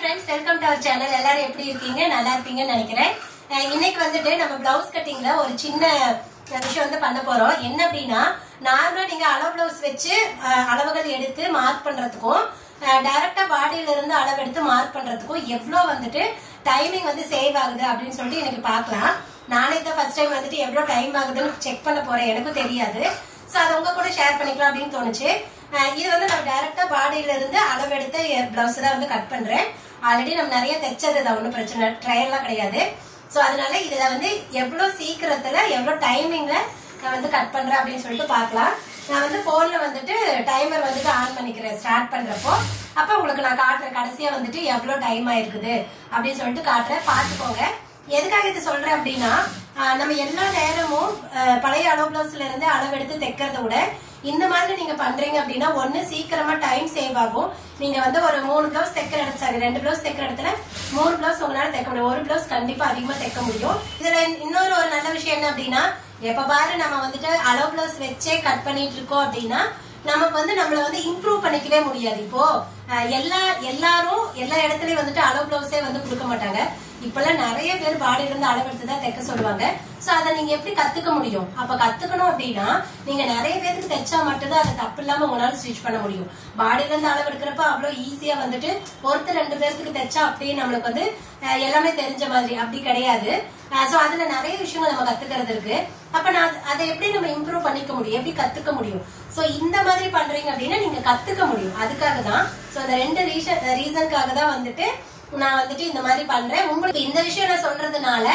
friends, welcome to our channel. எல்லாரும் எப்படி இருக்கீங்க? நல்லா இருப்பீங்கன்னு நினைக்கிறேன். இன்னைக்கு வந்துட்டு நம்ம பிளவுஸ் கட்டிங்ல ஒரு சின்ன விஷயம் வந்து பண்ண போறோம். என்ன அப்படின்னா, நார்மலா நீங்க அளவு பிளவுஸ் வச்சு அளவுகள் எடுத்து மார்க் பண்றதுக்கும் டைரக்டா பாடியில இருந்து அளவு எடுத்து மார்க் பண்றதுக்கும் எவ்வளவு வந்துட்டு டைமிங் வந்து சேவ் ஆகுது அப்படின்னு சொல்லிட்டு எனக்கு பார்க்கலாம். நானே தான் ஃபர்ஸ்ட் டைம் வந்துட்டு எவ்வளவு டைம் ஆகுதுன்னு செக் பண்ண போறேன். எனக்கும் தெரியாது. சோ அதை உங்க கூட ஷேர் பண்ணிக்கலாம் அப்படின்னு தோணுச்சு. இது வந்து நான் டைரக்டா பாடியில இருந்து அளவெடுத்த பிளவுஸ் தான் வந்து கட் பண்றேன். ஆல்ரெடி நம்ம நிறைய தைச்சது தான், ஒன்றும் பிரச்சனை ட்ரையல்லாம் கிடையாது. சோ அதனால இதுல வந்து எவ்வளவு சீக்கிரத்துல எவ்வளவு டைமிங்ல நான் வந்து கட் பண்றேன் அப்படின்னு சொல்லிட்டு பாக்கலாம். நான் வந்து போன்ல வந்துட்டு டைமர் வந்துட்டு ஆன் பண்ணிக்கிறேன் ஸ்டார்ட் பண்றப்போ. அப்ப உங்களுக்கு நான் காட்டுறேன் கடைசியா வந்துட்டு எவ்வளவு டைம் ஆயிருக்குது அப்படின்னு சொல்லிட்டு காட்டுறேன், பாத்துக்கோங்க. எதுக்காக இது சொல்றேன் அப்படின்னா, நம்ம எல்லா நேரமும் பழைய அளவு பிளவுஸ்ல இருந்து அளவெடுத்து தைக்கிறத விட இந்த மாதிரி நீங்க பண்றீங்க அப்படின்னா ஒண்ணு சீக்கிரமா டைம் சேவ் ஆகும். நீங்க வந்து ஒரு 3 பிளவுஸ் தைக்கிற இடத்துல, 2 பிளவுஸ் தைக்கிற இடத்துல 3 பிளவுஸ் உங்களால தைக்க முடியும். ஒரு பிளவுஸ் கண்டிப்பா அதிகமா தைக்க முடியும். இதுல இன்னொரு ஒரு நல்ல விஷயம் என்ன அப்படின்னா, எப்ப பாரு நம்ம வந்துட்டு அளவு பிளவுஸ் வச்சே கட் பண்ணிட்டு இருக்கோம் அப்படின்னா நமக்கு வந்து நம்மள வந்து இம்ப்ரூவ் பண்ணிக்கவே முடியாது. இப்போ எல்லாரும் எல்லா இடத்துலயும் வந்துட்டு அளவு பிளவுஸே வந்து கொடுக்க மாட்டாங்க. இப்பெல்லாம் நிறைய பேர் பாடியில இருந்து அளவெடுத்து தான் தைக்க சொல்லுவாங்க. சோ அதை நீங்க எப்படி கத்துக்க முடியும்? அப்ப கத்துக்கணும் அப்படின்னா நீங்க நிறைய பேருக்கு தைச்சா மட்டும்தான் அதை தப்பு இல்லாம உங்களால ஸ்டிச் பண்ண முடியும். பாடியில இருந்து அளவெடுக்கிறப்ப அவ்வளவு ஈஸியா வந்துட்டு ஒருத்தர் 2 பேருக்கு தைச்சா அப்படியே நம்மளுக்கு வந்து எல்லாமே தெரிஞ்ச மாதிரி அப்படி கிடையாது. சோ அதுல நிறைய விஷயங்கள் நம்ம கத்துக்கிறது இருக்கு. அப்ப நான் அதை எப்படி நம்ம இம்ப்ரூவ் பண்ணிக்க முடியும், எப்படி கத்துக்க முடியும்? சோ இந்த மாதிரி பண்றீங்க அப்படின்னா நீங்க கத்துக்க முடியும். அதுக்காக தான், சோ அந்த 2 ரீசனுக்காக தான் வந்துட்டு நான் வந்துட்டு இந்த மாதிரி பண்றேன். உங்களுக்கு இந்த விஷயம் நான் சொல்றதுனால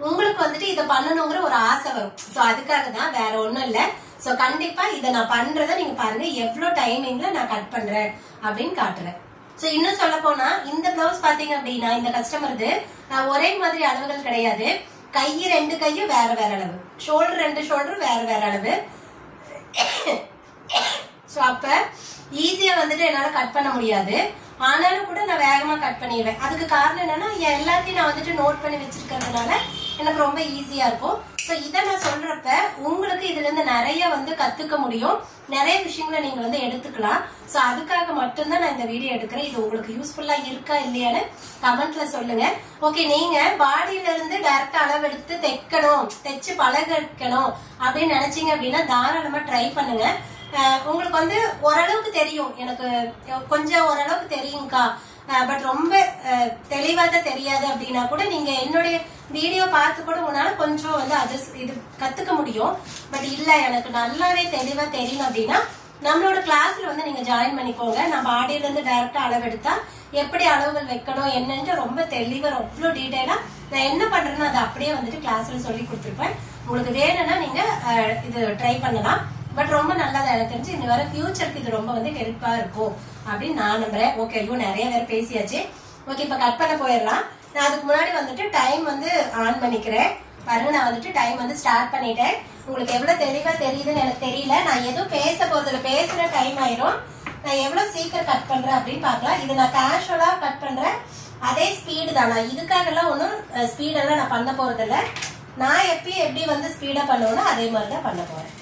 உங்களுக்கு வந்துட்டு இதை பண்ணணுங்கிற ஒரு ஆசை வரும். சோ அதுக்காக தான், வேற ஒண்ணும் இல்ல. சோ கண்டிப்பா இதை நான் பண்றதை நீங்க பாருங்க எவ்வளவு டைமிங்ல நான் கட் பண்றேன் அப்படின்னு காட்டுறேன். சோ இன்னும் சொல்ல போனா இந்த பிளவுஸ் பாத்தீங்க அப்படின்னா இந்த கஸ்டமருக்கு ஒரே மாதிரி அளவுகள் கிடையாது. கை 2 கையும் வேற வேற அளவு, ஷோல்டர் 2 ஷோல்டரும் வேற வேற அளவு. சோ அப்ப ஈஸியா வந்துட்டு என்னால கட் பண்ண முடியாது. ஆனாலும் கூட நான் வேகமா கட் பண்ணிடுவேன். அதுக்கு காரணம் என்னன்னா, எல்லாத்தையும் நான் வந்துட்டு நோட் பண்ணி வச்சிருக்கிறதுனால எனக்கு ரொம்ப ஈஸியா இருக்கும். சோ இதை நான் சொல்றப்ப உங்களுக்கு இதுல இருந்து நிறைய வந்து கத்துக்க முடியும், நிறைய விஷயங்களை நீங்க வந்து எடுத்துக்கலாம். சோ அதுக்காக மட்டும்தான் நான் இந்த வீடியோ எடுக்கிறேன். இது உங்களுக்கு யூஸ்ஃபுல்லா இருக்கா இல்லையான்னு கமெண்ட்ல சொல்லுங்க. ஓகே, நீங்க பாடியில இருந்து டைரக்டா அளவெடுத்து தைக்கணும், தைச்சு பழகணும் அப்படின்னு நினைச்சீங்க அப்படின்னா தாராளமா ட்ரை பண்ணுங்க. உங்களுக்கு வந்து ஓரளவுக்கு தெரியும், எனக்கு கொஞ்சம் ஓரளவுக்கு தெரியும்க்கா, பட் ரொம்ப தெளிவா தான் தெரியாது அப்படின்னா கூட நீங்க என்னுடைய வீடியோ பார்த்து கூட உங்களால கொஞ்சம் வந்து இது கத்துக்க முடியும். பட் இல்ல எனக்கு நல்லாவே தெளிவா தெரியும் அப்படின்னா நம்மளோட கிளாஸ்ல வந்து நீங்க ஜாயின் பண்ணிக்கோங்க. நான் பாடியில இருந்து டைரக்டா அளவெடுத்தா எப்படி அளவுகள் வைக்கணும் என்னன்னு ரொம்ப தெளிவா அவ்வளவு டீடைலா நான் என்ன பண்றேன்னு அதை அப்படியே வந்துட்டு கிளாஸ்ல சொல்லி கொடுத்துருப்பேன். உங்களுக்கு வேணும்னா நீங்க இது ட்ரை பண்ணலாம். பட் ரொம்ப நல்லதா எனக்கு தெரிஞ்சு இந்த வர ஃபியூச்சருக்கு இது ரொம்ப வந்து ஹெல்ப்பா இருக்கும் அப்படின்னு நான் நம்புறேன். ஓகே, ஐயோ நிறைய பேர் பேசியாச்சு. ஓகே, இப்ப கட் பண்ண போயிடலாம். நான் அதுக்கு முன்னாடி வந்துட்டு டைம் வந்து ஆன் பண்ணிக்கிறேன். பாருங்க, நான் வந்துட்டு டைம் வந்து ஸ்டார்ட் பண்ணிட்டேன். உங்களுக்கு எவ்வளவு தெளிவா தெரியுதுன்னு எனக்கு தெரியல. நான் எதுவும் பேச போறதுல பேசுற டைம் ஆயிரும். நான் எவ்வளவு சீக்கிரம் கட் பண்றேன் அப்படின்னு பாக்கலாம். இது நான் கேஷுவலா கட் பண்றேன், அதே ஸ்பீடு தான். நான் இதுக்காக எல்லாம் ஒன்னும் ஸ்பீடெல்லாம் நான் பண்ண போறது இல்ல. நான் எப்பயும் எப்படி வந்து ஸ்பீடா பண்ணுவேனோ அதே மாதிரிதான் பண்ண போறேன்.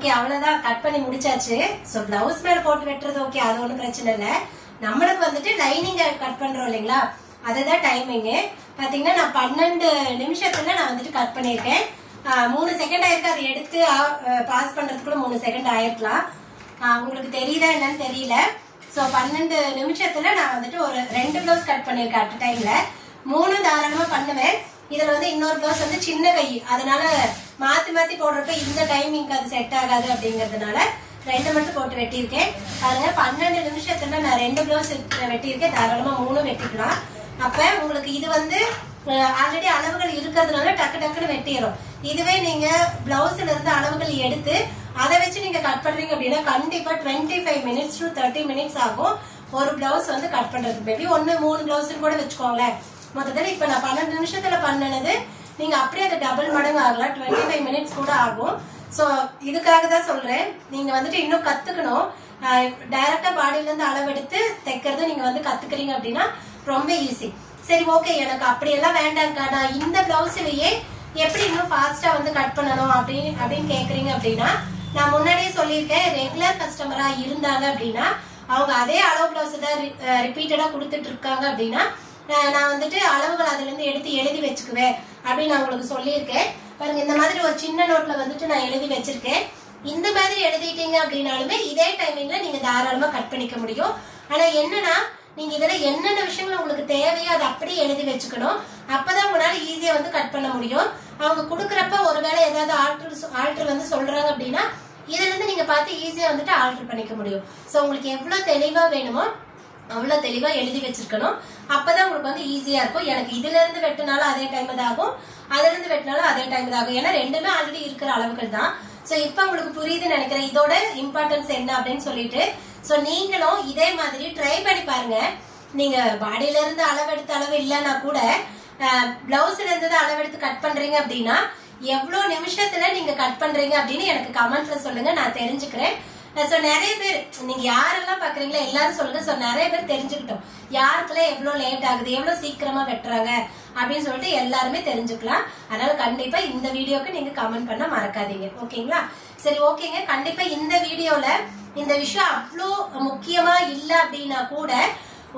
ஓகே அவ்வளவுதான் கட் பண்ணி முடிச்சாச்சு. சோ பிளவுஸ் மேல போட்டு வெட்டுறது ஓகே, அது ஒண்ணும் பிரச்சனை இல்ல. நம்மளுக்கு வந்துட்டு லைனிங் கட் பண்றோம் இல்லைங்களா, அதுதான் டைமிங். பாத்தீங்கன்னா நான் 12 நிமிஷத்துல நான் வந்துட்டு கட் பண்ணிருக்கேன். 3 செகண்ட் ஆயிருக்கு. அதை எடுத்து பாஸ் பண்றதுக்குள்ள 3 செகண்ட் ஆயிருக்கலாம். உங்களுக்கு தெரியுதா என்னன்னு தெரியல. சோ 12 நிமிஷத்துல நான் வந்துட்டு ஒரு 2 பிளவுஸ் கட் பண்ணிருக்கேன் அட் டைம்ல. 3 தாராளமா பண்ணுவேன். இதுல வந்து இன்னொரு பிளவுஸ் வந்து சின்ன கை, அதனால மாத்தி மாத்தி போடுறப்ப இந்த டைமிங்க்கு அது செட் ஆகாது அப்படிங்கறதுனால 2 மட்டும் போட்டு வெட்டியிருக்கேன். பாருங்க 12 நிமிஷத்துல நான் 2 பிளவுஸ் வெட்டியிருக்கேன். தாராளமா 3 வெட்டிக்கலாம். அப்ப உங்களுக்கு இது வந்து ஆல்ரெடி அளவுகள் இருக்கிறதுனால டக்கு டக்குன்னு வெட்டிடும். இதுவே நீங்க பிளவுஸ்ல இருந்து அளவுகள் எடுத்து அதை வச்சு நீங்க கட் பண்றீங்க அப்படின்னா கண்டிப்பா 25 மினிட்ஸ் to 30 மினிட்ஸ் ஆகும் ஒரு பிளவுஸ் வந்து கட் பண்றதுக்கு. மேபி 1-3 பிளவுஸ் கூட வச்சுக்கோங்களேன். மொத்தத்துல இப்ப நான் 12 நிமிஷத்துல பண்ணனது நீங்க அப்படியே அதை டபுள் மடங்கு ஆகலாம், 25 மினிட்ஸ் கூட ஆகும். சோ இதுக்காக தான் சொல்றேன், நீங்க வந்துட்டு இன்னும் கத்துக்கணும். டைரக்டா பாடியில இருந்து அளவெடுத்து தைக்கிறது நீங்க வந்து கத்துக்கிறீங்க அப்படின்னா ரொம்ப ஈஸி. சரி ஓகே, எனக்கு அப்படியெல்லாம் வேண்டாம்க்கா, நான் இந்த பிளவுஸ்லயே எப்படி இன்னும் ஃபாஸ்டா வந்து கட் பண்ணணும் அப்படின்னு கேக்குறீங்க அப்படின்னா நான் முன்னாடியே சொல்லியிருக்கேன். ரெகுலர் கஸ்டமரா இருந்தாங்க அப்படின்னா அவங்க அதே அளவு பிளவுஸ் தான் ரிப்பீட்டடா கொடுத்துட்டு இருக்காங்க அப்படின்னா நான் வந்துட்டு அளவுகள் அதுல இருந்து எடுத்து எழுதி வச்சுக்குவேன் அப்படின்னு நான் உங்களுக்கு சொல்லியிருக்கேன். பாருங்க இந்த மாதிரி ஒரு சின்ன நோட்ல வந்துட்டு நான் எழுதி வச்சிருக்கேன். இந்த மாதிரி எழுதிட்டீங்க அப்படின்னாலுமே இதே டைமிங்ல நீங்க தாராளமா கட் பண்ணிக்க முடியும். ஆனா என்னன்னா நீங்க இதுல என்னென்ன விஷயங்கள் உங்களுக்கு தேவையோ அதை அப்படியே எழுதி வச்சுக்கணும். அப்பதான் உங்களால ஈஸியா வந்து கட் பண்ண முடியும். அவங்க குடுக்கறப்ப ஒருவேளை ஏதாவது ஆல்டர் வந்து சொல்றாங்க அப்படின்னா இதுல இருந்து நீங்க பார்த்து ஈஸியா வந்துட்டு ஆல்டர் பண்ணிக்க முடியும். சோ உங்களுக்கு எவ்வளவு தெளிவா வேணுமோ அவ்வளவு தெளிவா எழுதி வச்சிருக்கணும். அப்பதான் உங்களுக்கு வந்து ஈஸியா இருக்கும். எனக்கு இதுல இருந்து வெட்டினாலும் அதே டைம் தான் ஆகும், அதுல இருந்து வெட்டினாலும் அதே டைம் தான் ஆகும். ஏன்னா ரெண்டுமே ஆல்ரெடி இருக்கிற அளவுகள் தான். சோ இப்ப உங்களுக்கு புரியுதுன்னு நினைக்கிறேன் இதோட இம்பார்ட்டன்ஸ் என்ன அப்படின்னு சொல்லிட்டு. சோ நீங்களும் இதே மாதிரி ட்ரை பண்ணி பாருங்க. நீங்க பாடியில இருந்து அளவெடுத்து அளவு இல்லைன்னா கூட பிளவுஸ்ல இருந்து அளவெடுத்து கட் பண்றீங்க அப்படின்னா எவ்வளவு நிமிஷத்துல நீங்க கட் பண்றீங்க அப்படின்னு எனக்கு கமெண்ட்ல சொல்லுங்க, நான் தெரிஞ்சுக்கிறேன். சோ நிறைய பேர் நீங்க யாரெல்லாம் பாக்குறீங்களோ எல்லாரும் சொல்லுங்க. சோ நிறைய பேர் தெரிஞ்சுக்கிட்டோம் யாருக்குள்ள எவ்வளவு லேட் ஆகுது, எவ்வளவு சீக்கிரமா வெட்டுறாங்க அப்படின்னு சொல்லிட்டு எல்லாருமே தெரிஞ்சுக்கலாம். அதனால கண்டிப்பா இந்த வீடியோக்கு நீங்க கமெண்ட் பண்ண மறக்காதீங்க. ஓகேங்களா? சரி ஓகேங்க. கண்டிப்பா இந்த வீடியோல இந்த விஷயம் அவ்வளோ முக்கியமா இல்ல அப்படின்னா கூட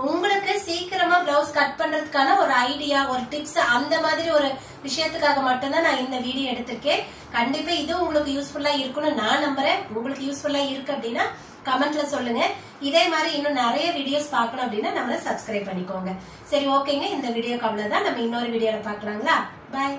உங்களுக்கு சீக்கிரமா பிளவுஸ் கட் பண்றதுக்கான ஒரு ஐடியா, ஒரு டிப்ஸ், அந்த மாதிரி ஒரு விஷயத்துக்காக மட்டும்தான் நான் இந்த வீடியோ எடுத்திருக்கேன். கண்டிப்பா இது உங்களுக்கு யூஸ்ஃபுல்லா இருக்கும்னு நான் நம்புறேன். உங்களுக்கு யூஸ்ஃபுல்லா இருக்கு அப்படின்னா கமெண்ட்ல சொல்லுங்க. இதே மாதிரி இன்னும் நிறைய வீடியோஸ் பார்க்கணும் அப்படின்னா நம்மள சப்ஸ்கிரைப் பண்ணிக்கோங்க. சரி ஓகேங்க, இந்த வீடியோக்கு அவ்வளவுதான். நம்ம இன்னொரு வீடியோல பாக்கலாங்களா? பாய்.